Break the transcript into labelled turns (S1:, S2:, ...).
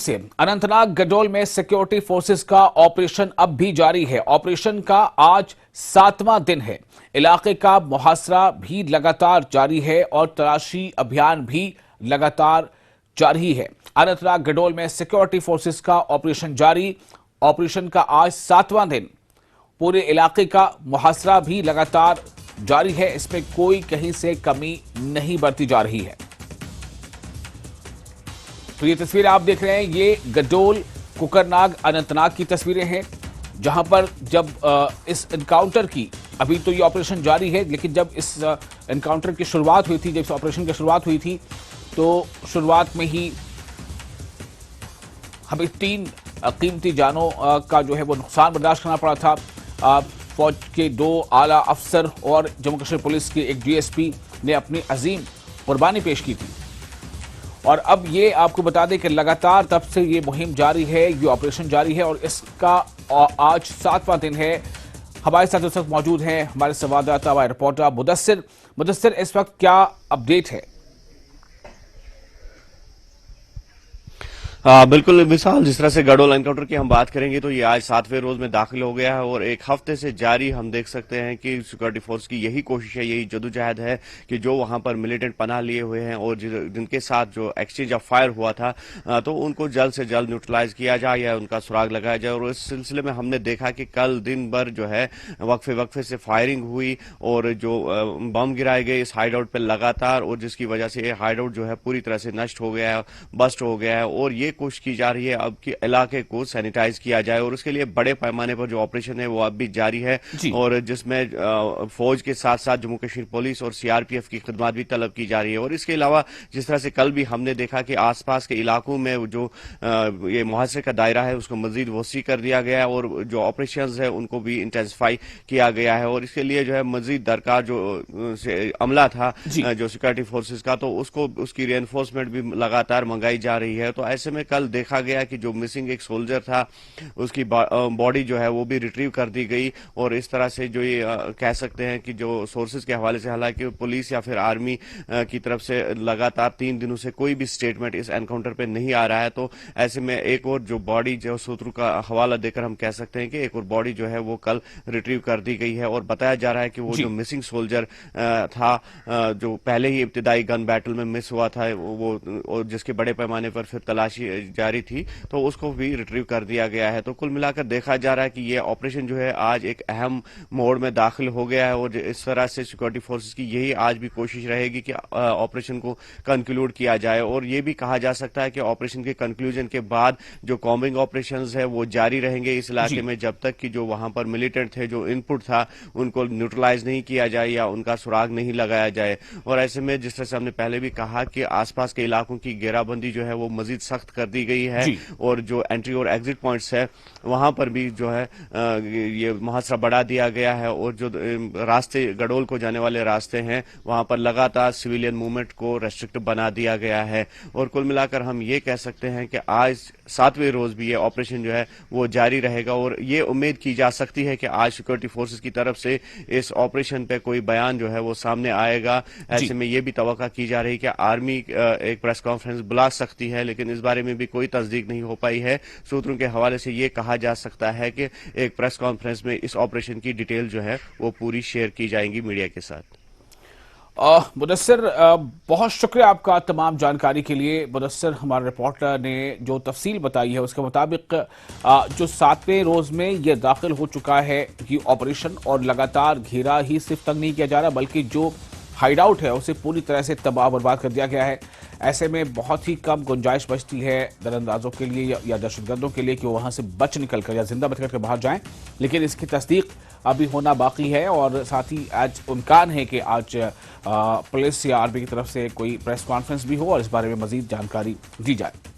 S1: से अनंतनाग गडोल में security forces का ऑपरेशन अब भी जारी है। ऑपरेशन का आज 7वां दिन है। इलाके का मुहासरा भी लगातार जारी है और तलाशी अभियान भी लगातार जारी है। अनंतनाग गडोल में सिक्योरिटी फोर्सेस का ऑपरेशन जारी। ऑपरेशन का आज 7वां दिन। पूरे इलाके का मुहासरा भी लगातार जारी है। इसमें कोई कहीं से कमी नहीं बरती जा रही है। तो ये तस्वीर आप देख रहे हैं, ये गडोल कुकरनाग अनंतनाग की तस्वीरें हैं, जहां पर जब इस एनकाउंटर की, अभी तो ये ऑपरेशन जारी है, लेकिन जब इस एनकाउंटर की शुरुआत हुई थी, जब इस ऑपरेशन की शुरुआत हुई थी, तो शुरुआत में ही हमें 3 कीमती जानों का जो है वो नुकसान बर्दाश्त करना पड़ा था। फौज के 2 आला अफसर और जम्मू कश्मीर पुलिस के एक डीएसपी ने अपनी अजीम कुर्बानी पेश की थी। और अब ये आपको बता दें कि लगातार तब से ये मुहिम जारी है, ये ऑपरेशन जारी है और इसका आज 7वां दिन है। हमारे साथ इस वक्त मौजूद हैं हमारे संवाददाता व रिपोर्टर मुदस्सिर, इस वक्त क्या अपडेट है?
S2: बिल्कुल मिसाल, जिस तरह से गडोल एनकाउंटर की हम बात करेंगे तो ये आज 7वें रोज में दाखिल हो गया है और एक हफ्ते से जारी हम देख सकते हैं कि सिक्योरिटी फोर्स की यही कोशिश है, यही जदोजहद है कि जो वहां पर मिलिटेंट पनाह लिए हुए हैं और जिनके साथ जो एक्सचेंज ऑफ फायर हुआ था तो उनको जल्द से जल्द न्यूट्रलाइज किया जाए या उनका सुराग लगाया जाए। और इस सिलसिले में हमने देखा कि कल दिन भर जो है वक्फे से फायरिंग हुई और जो बम गिराए गए इस हाइड आउट पर लगातार, और जिसकी वजह से ये हाइड आउट जो है पूरी तरह से नष्ट हो गया है, बस्ट हो गया है। और ये कोशिश की जा रही है अब कि इलाके को सैनिटाइज किया जाए और उसके लिए बड़े पैमाने पर जो ऑपरेशन है वो अब भी जारी है और जिसमें फौज के साथ साथ जम्मू कश्मीर पुलिस और सीआरपीएफ की खिदमत भी तलब की जा रही है। और इसके अलावा जिस तरह से कल भी हमने देखा कि आसपास के इलाकों में जो ये मुहासरे का दायरा है उसको मजीद वसी कर दिया गया है और जो ऑपरेशन है उनको भी इंटेंसिफाई किया गया है। और इसके लिए जो है मजीद दरकार जो अमला था जो सिक्योरिटी फोर्सेज का, तो उसकी रीएनफोर्समेंट भी लगातार मंगाई जा रही है। तो ऐसे में कल देखा गया कि जो मिसिंग एक सोल्जर था उसकी बॉडी जो है वो भी रिट्रीव कर दी गई। और इस तरह से जो ये कह सकते हैं कि जो सोर्सेज के हवाले से, हालांकि पुलिस या फिर आर्मी की तरफ से लगातार 3 दिनों से कोई भी स्टेटमेंट इस एनकाउंटर पे नहीं आ रहा है, तो ऐसे में एक और जो बॉडी जो सूत्रों का हवाला देकर हम कह सकते हैं कि एक और बॉडी जो है वो कल रिट्रीव कर दी गई है। और बताया जा रहा है कि वो जो मिसिंग सोल्जर था जो पहले ही इब्तिदाई गन बैटल में मिस हुआ था वो, और जिसके बड़े पैमाने पर फिर तलाशी जारी थी, तो उसको भी रिट्रीव कर दिया गया है। तो कुल मिलाकर देखा जा रहा है कि ये ऑपरेशन जो है आज एक अहम मोड़ में दाखिल हो गया है और इस तरह से सिक्योरिटी फोर्सेस की यही आज भी कोशिश रहेगी कि ऑपरेशन को कंक्लूड किया जाए। और ये भी कहा जा सकता है कि ऑपरेशन के कंक्लूजन के बाद जो कॉम्बिंग ऑपरेशंस है वो जारी रहेंगे इस इलाके में, जब तक कि जो वहां पर मिलिटेंट थे, जो इनपुट था, उनको न्यूट्रलाइज नहीं किया जाए या उनका सुराग नहीं लगाया जाए। और ऐसे में जिस तरह से हमने पहले भी कहा कि आसपास के इलाकों की घेराबंदी जो है वो मजीद सख्त कर दी गई है और जो एंट्री और एग्जिट पॉइंट्स है वहां पर भी जो है ये मुहासरा बढ़ा दिया गया है। और जो रास्ते गडोल को जाने वाले रास्ते हैं वहां पर लगातार सिविलियन मूवमेंट को रेस्ट्रिक्ट बना दिया गया है। और कुल मिलाकर हम ये कह सकते हैं कि आज 7वें रोज भी ये ऑपरेशन जो है वो जारी रहेगा और ये उम्मीद की जा सकती है कि आज सिक्योरिटी फोर्सेस की तरफ से इस ऑपरेशन पे कोई बयान जो है वो सामने आएगा। ऐसे में ये भी तवक्का की जा रही है कि आर्मी एक प्रेस कॉन्फ्रेंस बुला सकती है, लेकिन इस बारे में भी कोई तस्दीक नहीं हो पाई है। सूत्रों के हवाले से ये कहा जा सकता है कि एक प्रेस कॉन्फ्रेंस में इस ऑपरेशन की डिटेल जो है वो पूरी शेयर की जाएंगी मीडिया के साथ।
S1: मुदस्सिर, बहुत शुक्रिया आपका तमाम जानकारी के लिए। मुदस्सिर, हमारे रिपोर्टर ने जो तफसील बताई है उसके मुताबिक जो 7वें रोज में यह दाखिल हो चुका है ये ऑपरेशन, और लगातार घेरा ही सिर्फ तंग नहीं किया जा रहा बल्कि जो हाइड आउट है उसे पूरी तरह से तबाह बर्बाद कर दिया गया है। ऐसे में बहुत ही कम गुंजाइश बचती है दरअंदाजों के लिए या दहशतगर्दों के लिए कि वो वहां से बच निकल कर या जिंदा बच कर बाहर जाएं, लेकिन इसकी तस्दीक अभी होना बाकी है। और साथ ही आज इम्कान है कि आज पुलिस या आर्मी की तरफ से कोई प्रेस कॉन्फ्रेंस भी हो और इस बारे में मजीद जानकारी दी जाए।